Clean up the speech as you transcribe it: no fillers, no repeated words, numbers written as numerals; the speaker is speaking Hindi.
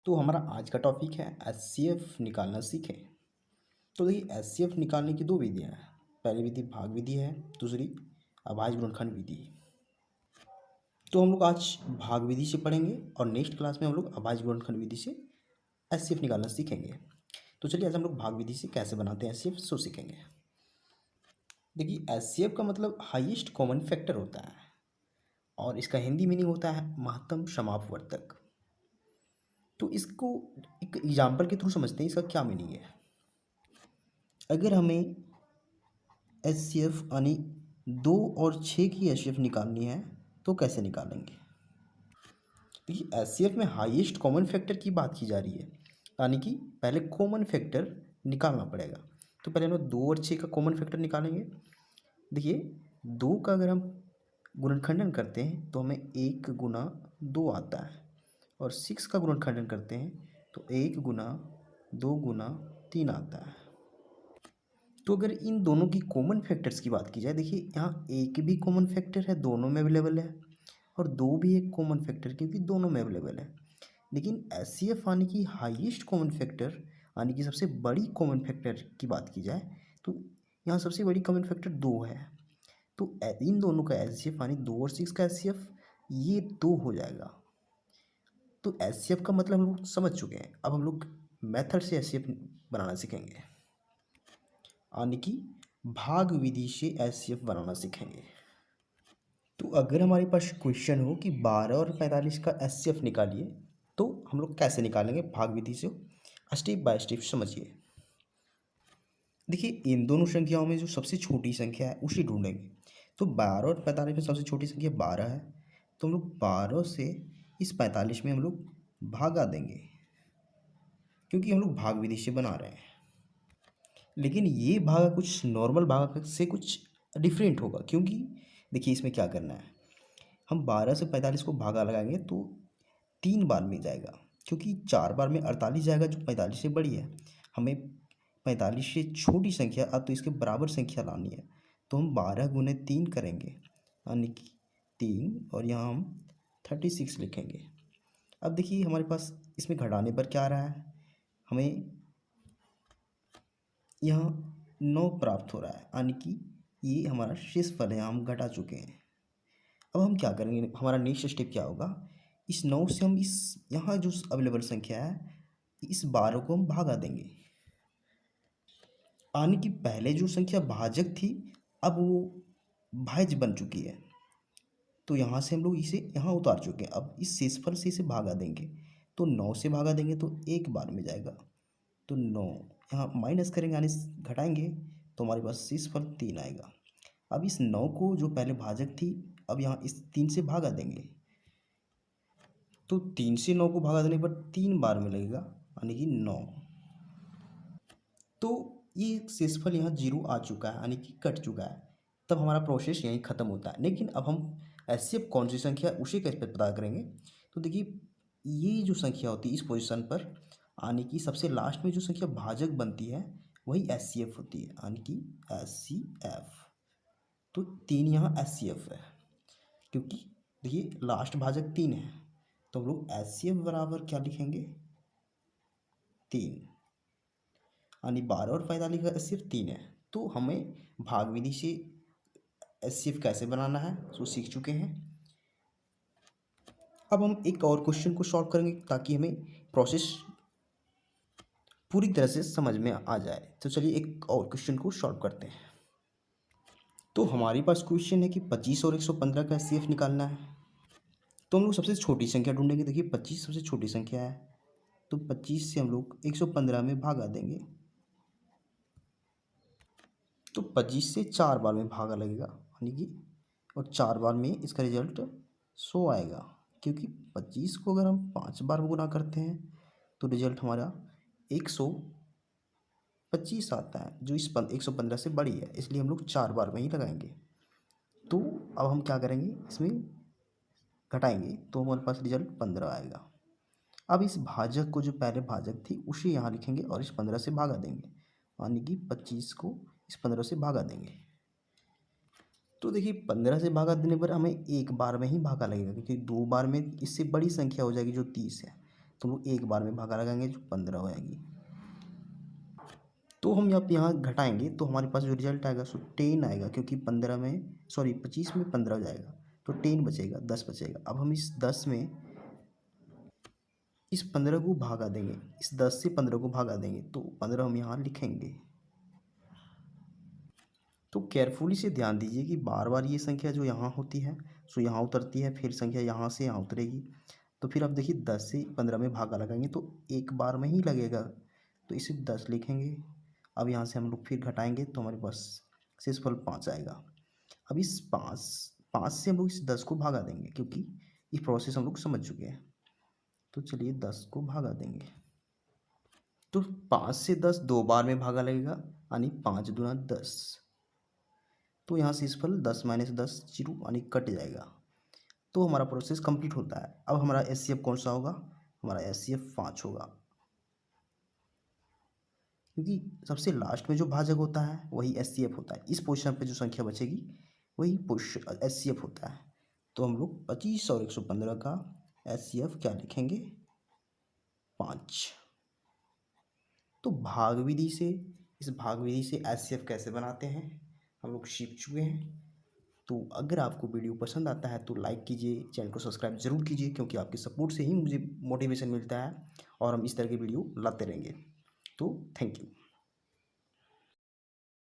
तो हमारा आज का टॉपिक है एचसीएफ निकालना सीखें। तो देखिए एचसीएफ निकालने की दो विधियां हैं। पहली विधि भाग विधि है, दूसरी अभाज्य गुणनखंड विधि। तो हम लोग आज भाग विधि से पढ़ेंगे और नेक्स्ट क्लास में हम लोग अभाज्य गुणनखंड विधि से एचसीएफ निकालना सीखेंगे। तो चलिए आज हम लोग भाग विधि से कैसे बनाते हैं एचसीएफ सो सीखेंगे। देखिए एचसीएफ का मतलब हाईएस्ट कॉमन फैक्टर होता है और इसका हिंदी मीनिंग होता है महत्तम समापवर्तक। तो इसको एक एग्जाम्पल के थ्रू समझते हैं इसका क्या मीनिंग है। अगर हमें एच सी एफ यानी 2 और 6 की एच सी एफ निकालनी है तो कैसे निकालेंगे। देखिए एच सी एफ में हाईएस्ट कॉमन फैक्टर की बात की जा रही है, यानी कि पहले कॉमन फैक्टर निकालना पड़ेगा। तो पहले हम लोग 2 और 6 का कॉमन फैक्टर निकालेंगे। देखिए 2 का अगर हम गुणनखंडन करते हैं तो हमें 1 गुना 2 आता है और 6 का गुणनखंडन करते हैं तो 1 गुना 2 गुना 3 आता है। तो अगर इन दोनों की कॉमन फैक्टर्स की बात की जाए, देखिए यहाँ एक भी कॉमन फैक्टर है, दोनों में अवेलेबल है, और दो भी एक कॉमन फैक्टर क्योंकि दोनों में अवेलेबल है। लेकिन एच सी एफ यानी कि हाईएस्ट कॉमन फैक्टर यानी कि सबसे बड़ी कॉमन फैक्टर की बात की जाए तो यहाँ सबसे बड़ी कॉमन फैक्टर 2 है। तो इन दोनों का एच सी एफ यानी 2 और 6 का एच सी एफ ये 2 हो जाएगा। तो एच सी एफ का मतलब हम लोग समझ चुके हैं। अब हम लोग मेथड से एच सी एफ बनाना सीखेंगे, यानी कि भाग विधि से एचसीएफ बनाना सीखेंगे। तो अगर हमारे पास क्वेश्चन हो कि 12 और 45 का एचसीएफ निकालिए तो हम लोग कैसे निकालेंगे भाग विधि से, स्टेप बाय स्टेप समझिए। देखिए इन दोनों संख्याओं में जो सबसे छोटी संख्या है उसे ढूंढेंगे। तो 12 और 45 में सबसे छोटी संख्या 12 है, तो हम लोग 12 से इस 45 में हम लोग भागा देंगे क्योंकि हम लोग भाग विधि से बना रहे हैं। लेकिन ये भागा कुछ नॉर्मल भागा से कुछ डिफरेंट होगा, क्योंकि देखिए इसमें क्या करना है। हम 12 से 45 को भागा लगाएंगे तो 3 बार में जाएगा, क्योंकि 4 बार में 48 जाएगा जो 45 से बड़ी है। हमें 45 से छोटी संख्या अब तो इसके बराबर संख्या लानी है, तो हम 12 गुने 3 करेंगे यानी कि 3, और यहाँ हम 36 लिखेंगे। अब देखिए हमारे पास इसमें घटाने पर क्या आ रहा है, हमें यहाँ 9 प्राप्त हो रहा है, यानी कि ये हमारा शेषफल है, यहाँ हम घटा चुके हैं। अब हम क्या करेंगे, हमारा नेक्स्ट स्टेप क्या होगा, इस 9 से हम इस यहाँ जो अवेलेबल संख्या है इस 12 को हम भागा देंगे, यानी कि पहले जो संख्या भाजक थी अब वो भाज्य बन चुकी है। तो यहाँ से हम लोग इसे यहाँ उतार चुके हैं, अब इस शेषफल से इसे भागा देंगे। तो 9 से भागा देंगे तो 1 बार में जाएगा, तो 9 यहाँ माइनस करेंगे यानी घटाएंगे तो हमारे पास शेषफल 3 आएगा। अब इस 9 को जो पहले भाजक थी अब यहाँ इस 3 से भागा देंगे, तो 3 से 9 को भागा देने पर 3 बार में लगेगा यानी कि 9। तो ये शेषफल यहाँ 0 आ चुका है यानी कि कट चुका है, तब हमारा प्रोसेस यहीं ख़त्म होता है। लेकिन अब हम ऐसे अब कौन सी संख्या उसे कैसे पता करेंगे। तो देखिए ये जो संख्या होती है इस पोजीशन पर, यानी कि सबसे लास्ट में जो संख्या भाजक बनती है वही एस सी एफ होती है, यानी कि एस सी एफ। तो 3 यहाँ एस सी एफ है, क्योंकि देखिए लास्ट भाजक 3 है, तो हम लोग एच सी एफ बराबर क्या लिखेंगे 3, यानी 12 और 45 का एच सी एफ 3 है। तो हमें भाग विधि से एच सी एफ कैसे बनाना है तो सीख चुके हैं। अब हम एक और क्वेश्चन को सॉल्व करेंगे ताकि हमें प्रोसेस पूरी तरह से समझ में आ जाए। तो चलिए एक और क्वेश्चन को सॉल्व करते हैं। तो हमारे पास क्वेश्चन है कि 25 और 115 का एच सी एफ निकालना है। तो हम लोग सबसे छोटी संख्या ढूंढेंगे। देखिए 25 सबसे छोटी संख्या है, तो 25 से हम लोग 115 में भागा देंगे, तो 25 से 4 बार में भागा लगेगा यानी कि, और 4 बार में इसका रिजल्ट 100 आएगा, क्योंकि 25 को अगर हम 5 बार में गुना करते हैं तो रिजल्ट हमारा 125 आता है, जो इस 115 से बड़ी है, इसलिए हम लोग 4 बार में ही लगाएंगे। तो अब हम क्या करेंगे, इसमें घटाएंगे तो हमारे पास रिजल्ट 15 आएगा। अब इस भाजक को जो पहले भाजक थी उसे यहाँ लिखेंगे और इस 15 से भागा देंगे, यानी कि 25 को इस 15 से भागा देंगे। तो देखिए 15 से भागा देने पर हमें 1 बार में ही भागा लगेगा, क्योंकि 2 बार में इससे बड़ी संख्या हो जाएगी जो 30 है। तो हम लोग एक बार में भागा लगाएंगे जो 15 हो जाएगी। तो हम यहाँ घटाएंगे तो हमारे पास जो रिजल्ट आएगा सो 10 आएगा, क्योंकि 15 में सॉरी 25 में 15 हो जाएगा तो 10 बचेगा, 10 बचेगा। अब हम इस 10 में इस 15 को भागा देंगे, इस 10 से 15 को भागा देंगे तो 15 हम यहाँ लिखेंगे। तो केयरफुली से ध्यान दीजिए कि बार बार ये संख्या जो यहाँ होती है सो यहाँ उतरती है, फिर संख्या यहाँ से यहाँ उतरेगी। तो फिर आप देखिए 10 से 15 में भागा लगाएंगे तो एक बार में ही लगेगा, तो इसे 10 लिखेंगे। अब यहाँ से हम लोग फिर घटाएंगे तो हमारे पास शेषफल 5 आएगा। अब इस 5 से हम लोग इस 10 को भागा देंगे, क्योंकि ये प्रोसेस हम लोग समझ चुके हैं। तो चलिए 10 को भागा देंगे तो 5 से 10 दो बार में भागा लगेगा, यानी 5 दूना 10। तो यहाँ से इस फल 10 माइनस 10 जीरो यानी कट जाएगा। तो हमारा प्रोसेस कंप्लीट होता है। अब हमारा एचसीएफ कौन सा होगा? हमारा एचसीएफ 5 होगा, क्योंकि सबसे लास्ट में जो भाजक होता है वही एचसीएफ होता है। इस पोजीशन पे जो संख्या बचेगी वही एचसीएफ होता है। तो हम लोग 25 और 115 का एचसीएफ क्या लिखेंगे? 5। तो भाग विधि से, इस भाग विधि से एचसीएफ कैसे बनाते हैं हम लोग सीख चुके हैं। तो अगर आपको वीडियो पसंद आता है तो लाइक कीजिए, चैनल को सब्सक्राइब जरूर कीजिए, क्योंकि आपके सपोर्ट से ही मुझे मोटिवेशन मिलता है और हम इस तरह की वीडियो लाते रहेंगे। तो थैंक यू।